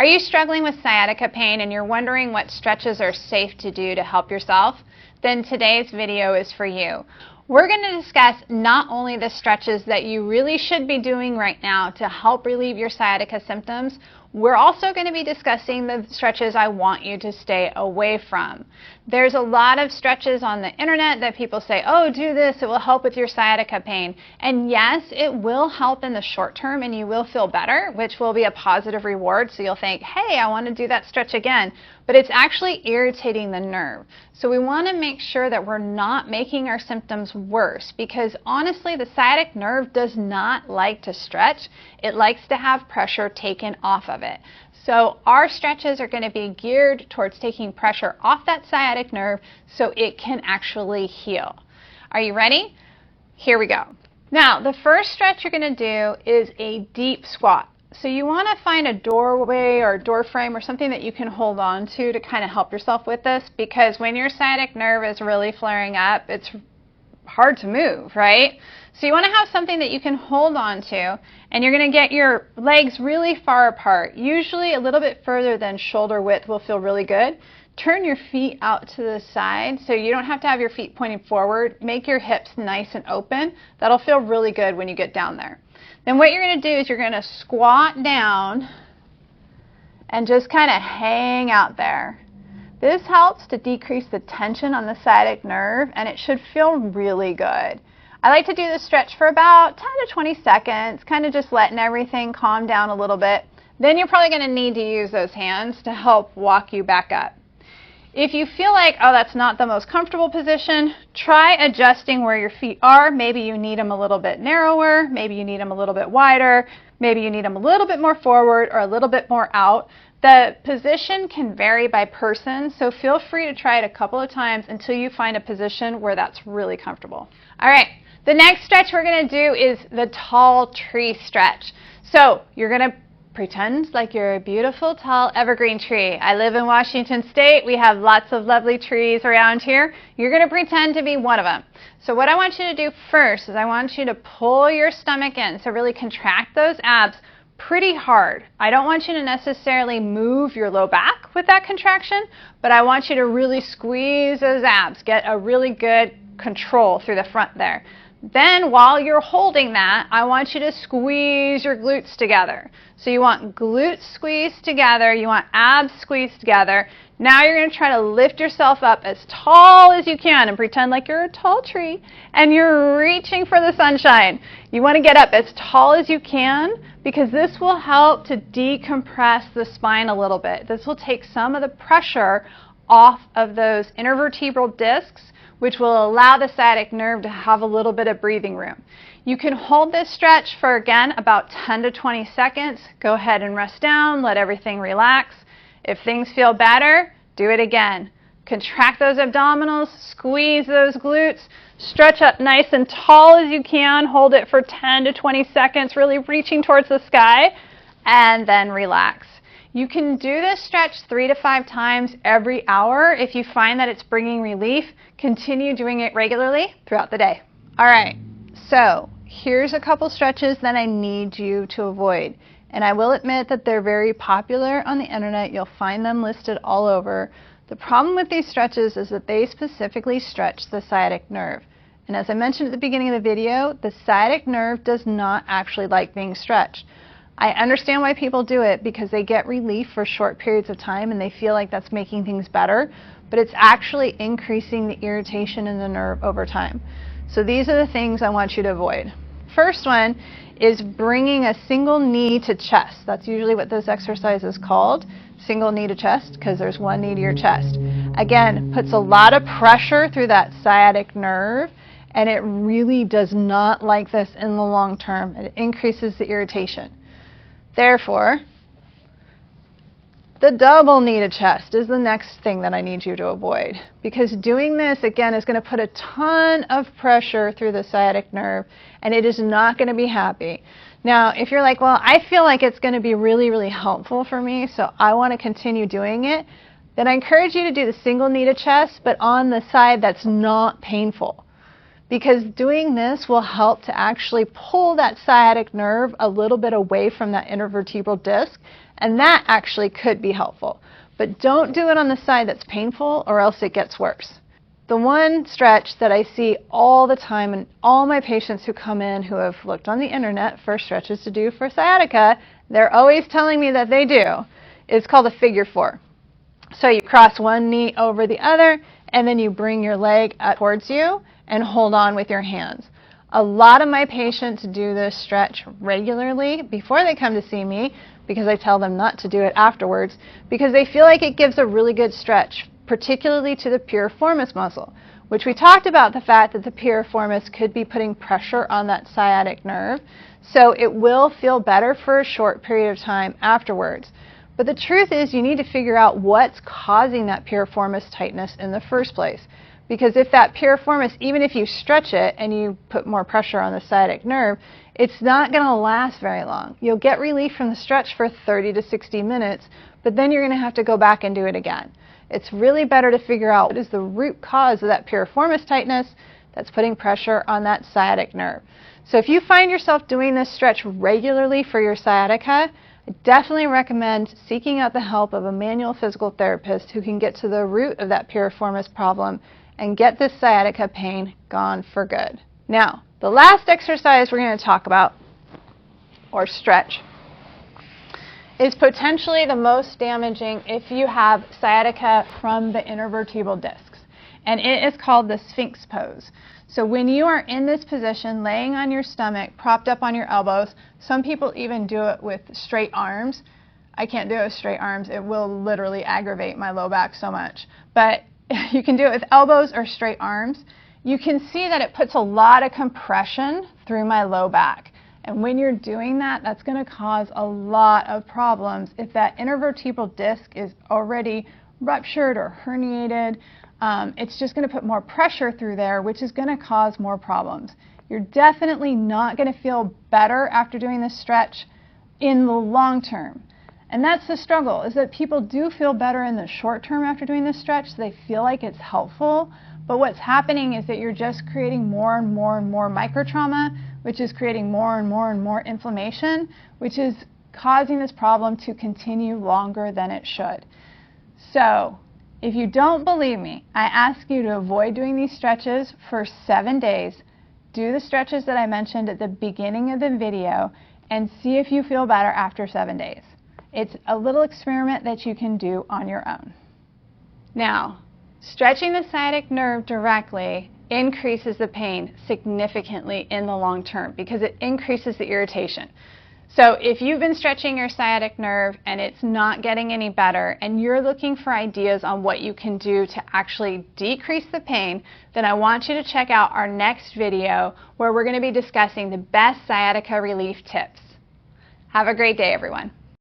Are you struggling with sciatica pain and you're wondering what stretches are safe to do to help yourself? Then today's video is for you. We're going to discuss not only the stretches that you really should be doing right now to help relieve your sciatica symptoms, we're also going to be discussing the stretches I want you to stay away from. There's a lot of stretches on the internet that people say, oh, do this, it will help with your sciatica pain. And yes, it will help in the short term and you will feel better, which will be a positive reward. So you'll think, hey, I want to do that stretch again. But it's actually irritating the nerve. So we want to make sure that we're not making our symptoms worse, because honestly, the sciatic nerve does not like to stretch. It likes to have pressure taken off of it. So our stretches are going to be geared towards taking pressure off that sciatic nerve so it can actually heal. Are you ready? Here we go. Now, the first stretch you're going to do is a deep squat. So you want to find a doorway or a door frame or something that you can hold on to kind of help yourself with this, because when your sciatic nerve is really flaring up, it's hard to move, right? So you want to have something that you can hold on to, and you're going to get your legs really far apart. Usually a little bit further than shoulder width will feel really good. Turn your feet out to the side so you don't have to have your feet pointing forward. Make your hips nice and open. That'll feel really good when you get down there. Then what you're going to do is you're going to squat down and just kind of hang out there. This helps to decrease the tension on the sciatic nerve, and it should feel really good. I like to do this stretch for about 10 to 20 seconds, kind of just letting everything calm down a little bit. Then you're probably going to need to use those hands to help walk you back up. If you feel like, oh, that's not the most comfortable position, try adjusting where your feet are. Maybe you need them a little bit narrower, maybe you need them a little bit wider, maybe you need them a little bit more forward or a little bit more out. The position can vary by person, so feel free to try it a couple of times until you find a position where that's really comfortable. All right, the next stretch we're going to do is the tall tree stretch. So you're going to pretend like you're a beautiful, tall, evergreen tree. I live in Washington State. We have lots of lovely trees around here. You're going to pretend to be one of them. So what I want you to do first is I want you to pull your stomach in. So really contract those abs pretty hard. I don't want you to necessarily move your low back with that contraction, but I want you to really squeeze those abs. Get a really good control through the front there. Then while you're holding that, I want you to squeeze your glutes together. So you want glutes squeezed together, you want abs squeezed together. Now you're going to try to lift yourself up as tall as you can and pretend like you're a tall tree and you're reaching for the sunshine. You want to get up as tall as you can because this will help to decompress the spine a little bit. This will take some of the pressure off of those intervertebral discs, which will allow the sciatic nerve to have a little bit of breathing room. You can hold this stretch for, again, about 10 to 20 seconds. Go ahead and rest down, let everything relax. If things feel better, do it again. Contract those abdominals, squeeze those glutes, stretch up nice and tall as you can, hold it for 10 to 20 seconds, really reaching towards the sky, and then relax. You can do this stretch 3 to 5 times every hour. If you find that it's bringing relief, continue doing it regularly throughout the day. All right, so here's a couple stretches that I need you to avoid. And I will admit that they're very popular on the internet. You'll find them listed all over. The problem with these stretches is that they specifically stretch the sciatic nerve. And as I mentioned at the beginning of the video, the sciatic nerve does not actually like being stretched. I understand why people do it because they get relief for short periods of time and they feel like that's making things better, but it's actually increasing the irritation in the nerve over time. So these are the things I want you to avoid. First one is bringing a single knee to chest. That's usually what this exercise is called, single knee to chest, because there's one knee to your chest. Again, puts a lot of pressure through that sciatic nerve, and it really does not like this in the long term. It increases the irritation. Therefore, the double knee to chest is the next thing that I need you to avoid, because doing this, again, is going to put a ton of pressure through the sciatic nerve, and it is not going to be happy. Now, if you're like, well, I feel like it's going to be really, really helpful for me, so I want to continue doing it, then I encourage you to do the single knee to chest, but on the side that's not painful. Because doing this will help to actually pull that sciatic nerve a little bit away from that intervertebral disc, And that actually could be helpful. But don't do it on the side that's painful, or else it gets worse. The one stretch that I see all the time in all my patients who come in who have looked on the internet for stretches to do for sciatica, they're always telling me that they do, is called a figure 4. So you cross one knee over the other, and then you bring your leg up towards you and hold on with your hands. A lot of my patients do this stretch regularly before they come to see me, because I tell them not to do it afterwards, because they feel like it gives a really good stretch, particularly to the piriformis muscle, which we talked about the fact that the piriformis could be putting pressure on that sciatic nerve, so it will feel better for a short period of time afterwards. But the truth is, you need to figure out what's causing that piriformis tightness in the first place. Because if that piriformis, even if you stretch it and you put more pressure on the sciatic nerve, it's not going to last very long. You'll get relief from the stretch for 30 to 60 minutes, but then you're going to have to go back and do it again. It's really better to figure out what is the root cause of that piriformis tightness that's putting pressure on that sciatic nerve. So if you find yourself doing this stretch regularly for your sciatica, I definitely recommend seeking out the help of a manual physical therapist who can get to the root of that piriformis problem and get this sciatica pain gone for good. Now, the last exercise we're going to talk about, or stretch, is potentially the most damaging if you have sciatica from the intervertebral discs. And it is called the sphinx pose. So when you are in this position, laying on your stomach, propped up on your elbows, some people even do it with straight arms. I can't do it with straight arms. It will literally aggravate my low back so much. But you can do it with elbows or straight arms. You can see that it puts a lot of compression through my low back. And when you're doing that, that's going to cause a lot of problems if that intervertebral disc is already ruptured or herniated. It's just going to put more pressure through there, which is going to cause more problems. You're definitely not going to feel better after doing this stretch in the long term. And that's the struggle, is that people do feel better in the short term after doing this stretch. So they feel like it's helpful. But what's happening is that you're just creating more and more and more microtrauma, which is creating more and more and more inflammation, which is causing this problem to continue longer than it should. So if you don't believe me, I ask you to avoid doing these stretches for 7 days. Do the stretches that I mentioned at the beginning of the video and see if you feel better after 7 days. It's a little experiment that you can do on your own. Now, stretching the sciatic nerve directly increases the pain significantly in the long term because it increases the irritation. So if you've been stretching your sciatic nerve and it's not getting any better and you're looking for ideas on what you can do to actually decrease the pain, then I want you to check out our next video where we're going to be discussing the best sciatica relief tips. Have a great day, everyone.